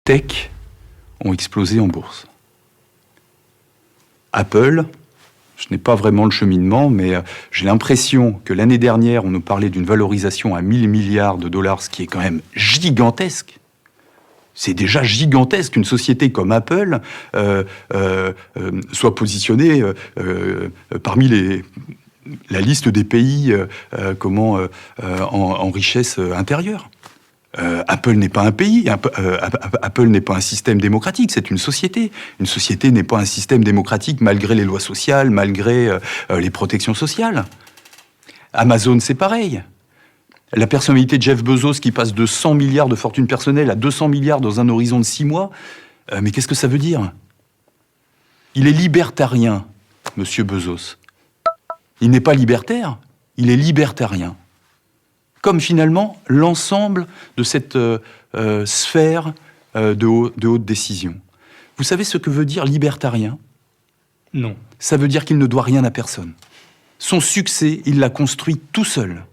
tech ont explosé en bourse. Apple, je n'ai pas vraiment le cheminement, mais j'ai l'impression que l'année dernière, on nous parlait d'une valorisation à 1000 milliards de dollars, ce qui est quand même gigantesque. C'est déjà gigantesque qu'une société comme Apple soit positionnée parmi la liste des pays en richesse intérieure. Apple n'est pas un pays, Apple n'est pas un système démocratique, c'est une société. Une société n'est pas un système démocratique malgré les lois sociales, malgré les protections sociales. Amazon, c'est pareil. La personnalité de Jeff Bezos qui passe de 100 milliards de fortune personnelle à 200 milliards dans un horizon de 6 mois, mais qu'est-ce que ça veut dire? Il est libertarien, monsieur Bezos. Il n'est pas libertaire, il est libertarien. Comme finalement l'ensemble de cette sphère de haute décision. Vous savez ce que veut dire libertarien? Non. Ça veut dire qu'il ne doit rien à personne. Son succès, il l'a construit tout seul.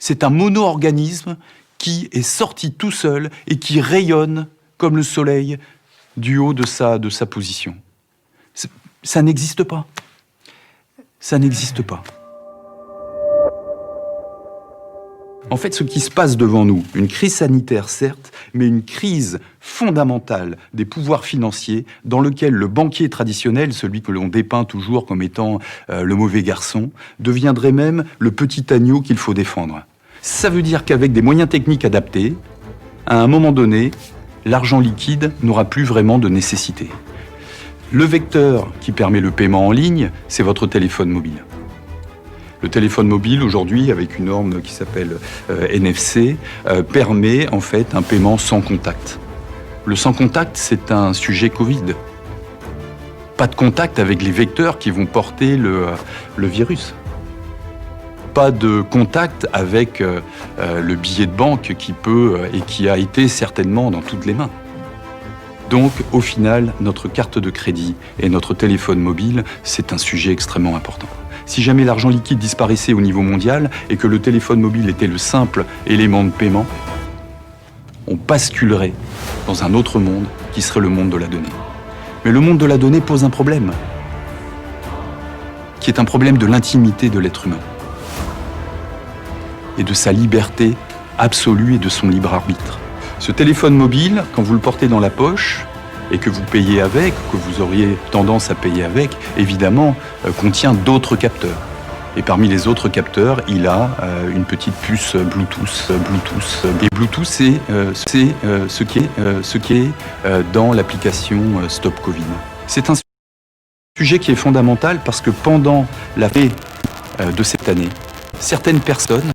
C'est un mono-organisme qui est sorti tout seul et qui rayonne comme le soleil du haut de sa position. Ça n'existe pas. Ça n'existe pas. En fait, ce qui se passe devant nous, une crise sanitaire certes, mais une crise fondamentale des pouvoirs financiers dans lequel le banquier traditionnel, celui que l'on dépeint toujours comme étant le mauvais garçon, deviendrait même le petit agneau qu'il faut défendre. Ça veut dire qu'avec des moyens techniques adaptés, à un moment donné, l'argent liquide n'aura plus vraiment de nécessité. Le vecteur qui permet le paiement en ligne, c'est votre téléphone mobile. Le téléphone mobile, aujourd'hui, avec une norme qui s'appelle NFC, permet en fait un paiement sans contact. Le sans contact, c'est un sujet Covid. Pas de contact avec les vecteurs qui vont porter le virus. Pas de contact avec le billet de banque qui peut et qui a été certainement dans toutes les mains. Donc, au final, notre carte de crédit et notre téléphone mobile, c'est un sujet extrêmement important. Si jamais l'argent liquide disparaissait au niveau mondial et que le téléphone mobile était le simple élément de paiement, on basculerait dans un autre monde qui serait le monde de la donnée. Mais le monde de la donnée pose un problème, qui est un problème de l'intimité de l'être humain et de sa liberté absolue et de son libre arbitre. Ce téléphone mobile, quand vous le portez dans la poche, et que vous payez avec, que vous auriez tendance à payer avec, évidemment, contient d'autres capteurs. Et parmi les autres capteurs, il a une petite puce Bluetooth. Et Bluetooth, c'est ce qui est dans l'application Stop Covid. C'est un sujet qui est fondamental parce que pendant la paix de cette année, certaines personnes,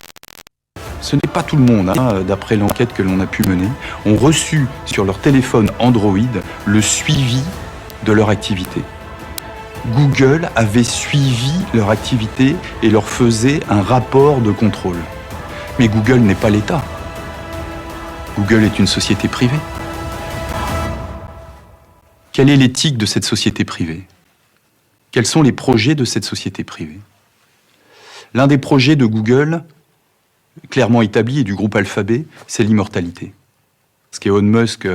ce n'est pas tout le monde, d'après l'enquête que l'on a pu mener, ont reçu sur leur téléphone Android le suivi de leur activité. Google avait suivi leur activité et leur faisait un rapport de contrôle. Mais Google n'est pas l'État. Google est une société privée. Quelle est l'éthique de cette société privée? Quels sont les projets de cette société privée? L'un des projets de Google, clairement établi, et du groupe Alphabet, c'est l'immortalité. Parce qu'Elon Musk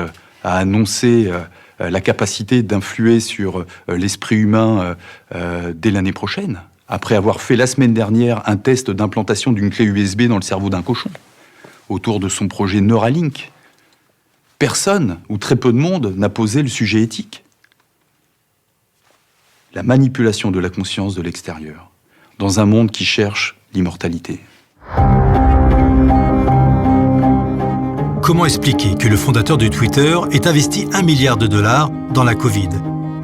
a annoncé la capacité d'influer sur l'esprit humain dès l'année prochaine, après avoir fait la semaine dernière un test d'implantation d'une clé USB dans le cerveau d'un cochon, autour de son projet Neuralink. Personne, ou très peu de monde, n'a posé le sujet éthique. La manipulation de la conscience de l'extérieur, dans un monde qui cherche l'immortalité. Comment expliquer que le fondateur de Twitter ait investi 1 milliard de dollars dans la Covid?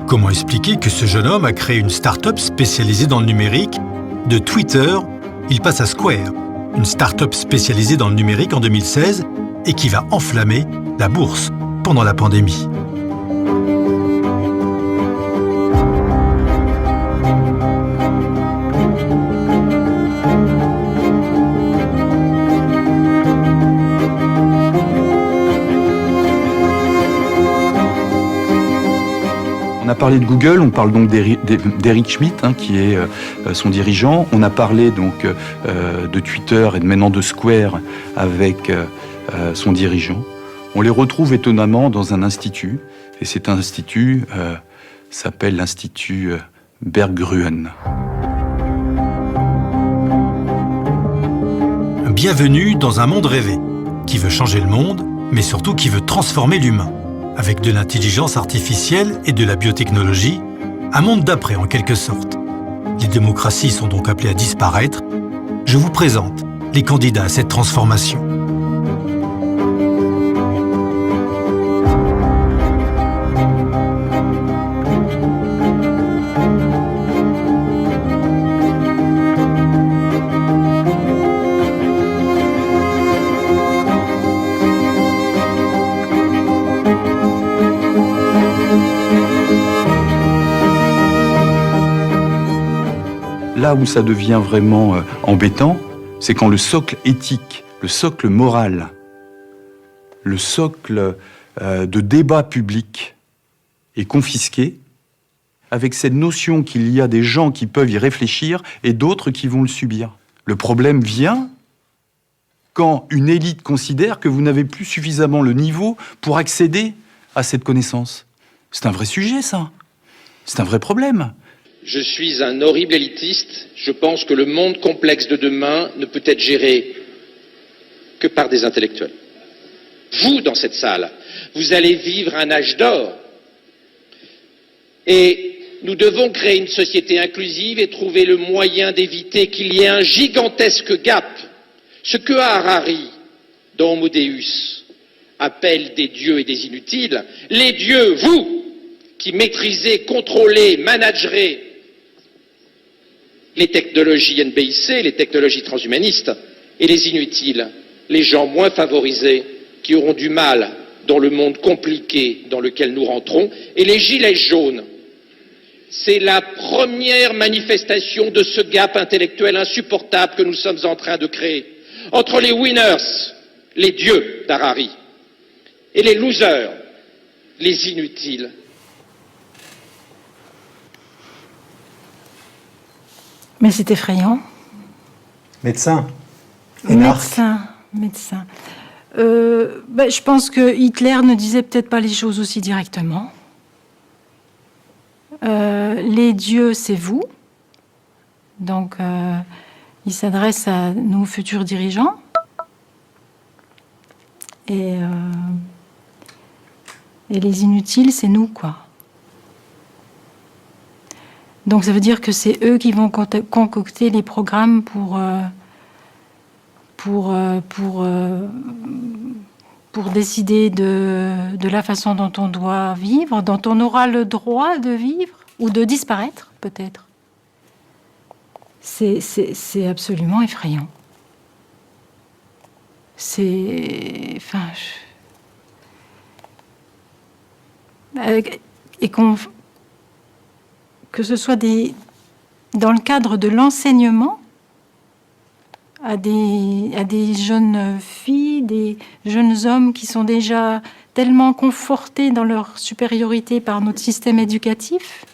Comment expliquer que ce jeune homme a créé une start-up spécialisée dans le numérique? De Twitter, il passe à Square, une start-up spécialisée dans le numérique en 2016 et qui va enflammer la bourse pendant la pandémie. On a parlé de Google, on parle donc d'Eric Schmidt, qui est son dirigeant. On a parlé donc de Twitter et maintenant de Square avec son dirigeant. On les retrouve étonnamment dans un institut, et cet institut s'appelle l'Institut Berggruen. Bienvenue dans un monde rêvé, qui veut changer le monde, mais surtout qui veut transformer l'humain. Avec de l'intelligence artificielle et de la biotechnologie, un monde d'après en quelque sorte. Les démocraties sont donc appelées à disparaître. Je vous présente les candidats à cette transformation. Là où ça devient vraiment embêtant, c'est quand le socle éthique, le socle moral, le socle de débat public est confisqué, avec cette notion qu'il y a des gens qui peuvent y réfléchir et d'autres qui vont le subir. Le problème vient quand une élite considère que vous n'avez plus suffisamment le niveau pour accéder à cette connaissance. C'est un vrai sujet, ça. C'est un vrai problème. Je suis un horrible élitiste. Je pense que le monde complexe de demain ne peut être géré que par des intellectuels. Vous, dans cette salle, vous allez vivre un âge d'or. Et nous devons créer une société inclusive et trouver le moyen d'éviter qu'il y ait un gigantesque gap. Ce que Harari, dans Homo Deus, appelle des dieux et des inutiles, les dieux, vous, qui maîtrisez, contrôlez, managerez les technologies NBIC, les technologies transhumanistes, et les inutiles, les gens moins favorisés, qui auront du mal dans le monde compliqué dans lequel nous rentrons, et les gilets jaunes. C'est la première manifestation de ce gap intellectuel insupportable que nous sommes en train de créer, entre les winners, les dieux d'Harari, et les losers, les inutiles. Mais c'est effrayant. Médecin. Médecin. Je pense que Hitler ne disait peut-être pas les choses aussi directement. Les dieux, c'est vous. Donc, il s'adresse à nos futurs dirigeants. Et les inutiles, c'est nous, quoi. Donc ça veut dire que c'est eux qui vont concocter les programmes pour décider de la façon dont on doit vivre, dont on aura le droit de vivre ou de disparaître, peut-être. C'est absolument effrayant. Et que ce soit dans le cadre de l'enseignement à des jeunes filles, des jeunes hommes qui sont déjà tellement confortés dans leur supériorité par notre système éducatif.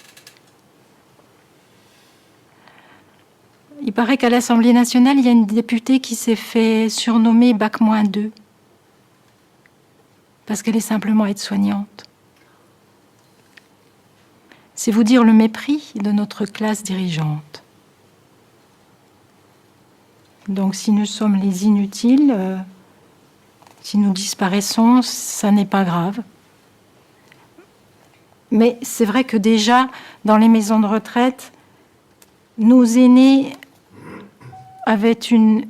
Il paraît qu'à l'Assemblée nationale, il y a une députée qui s'est fait surnommer Bac-2 parce qu'elle est simplement aide-soignante. C'est vous dire le mépris de notre classe dirigeante. Donc si nous sommes les inutiles, si nous disparaissons, ça n'est pas grave. Mais c'est vrai que déjà, dans les maisons de retraite, nos aînés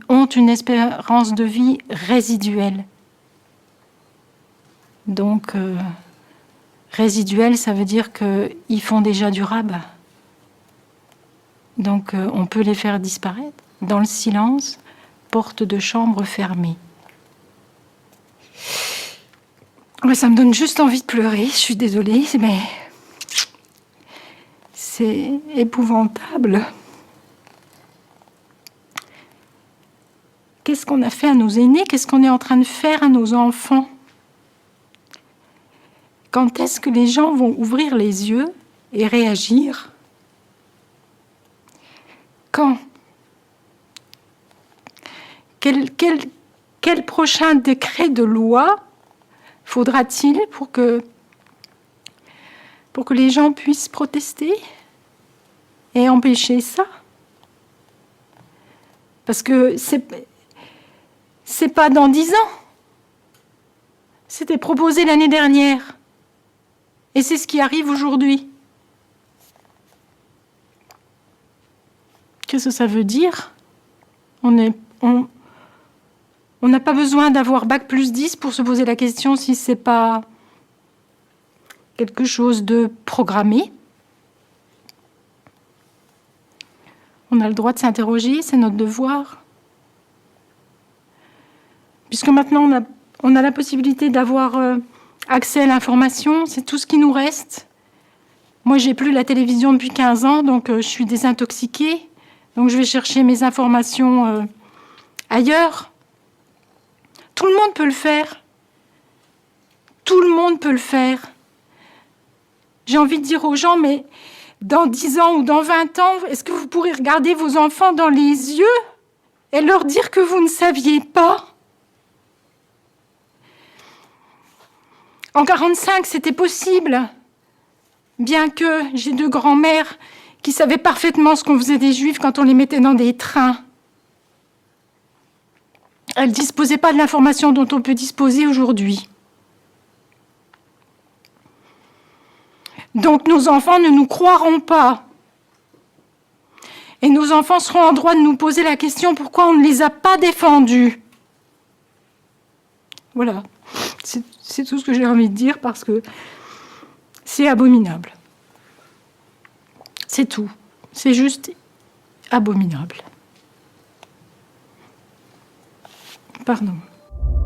ont une espérance de vie résiduelle. Donc... résiduel, ça veut dire qu'ils font déjà du rabat. Donc on peut les faire disparaître dans le silence, porte de chambre fermée. Ouais, ça me donne juste envie de pleurer, je suis désolée, mais c'est épouvantable. Qu'est-ce qu'on a fait à nos aînés? Qu'est-ce qu'on est en train de faire à nos enfants? Quand est-ce que les gens vont ouvrir les yeux et réagir? Quand? Quel prochain décret de loi faudra-t-il pour que les gens puissent protester et empêcher ça? Parce que c'est pas dans 10 ans. C'était proposé l'année dernière. Et c'est ce qui arrive aujourd'hui. Qu'est-ce que ça veut dire? On n'a pas besoin d'avoir Bac+10 pour se poser la question si c'est pas quelque chose de programmé. On a le droit de s'interroger, c'est notre devoir. Puisque maintenant on a la possibilité d'avoir accès à l'information, c'est tout ce qui nous reste. Moi, j'ai plus la télévision depuis 15 ans, donc je suis désintoxiquée. Donc je vais chercher mes informations ailleurs. Tout le monde peut le faire. Tout le monde peut le faire. J'ai envie de dire aux gens, mais dans 10 ans ou dans 20 ans, est-ce que vous pourrez regarder vos enfants dans les yeux et leur dire que vous ne saviez pas? En 1945, c'était possible, bien que j'ai 2 grands-mères qui savaient parfaitement ce qu'on faisait des Juifs quand on les mettait dans des trains. Elles ne disposaient pas de l'information dont on peut disposer aujourd'hui. Donc nos enfants ne nous croiront pas. Et nos enfants seront en droit de nous poser la question pourquoi on ne les a pas défendus. Voilà, c'est tout ce que j'ai envie de dire parce que c'est abominable. C'est tout. C'est juste abominable. Pardon.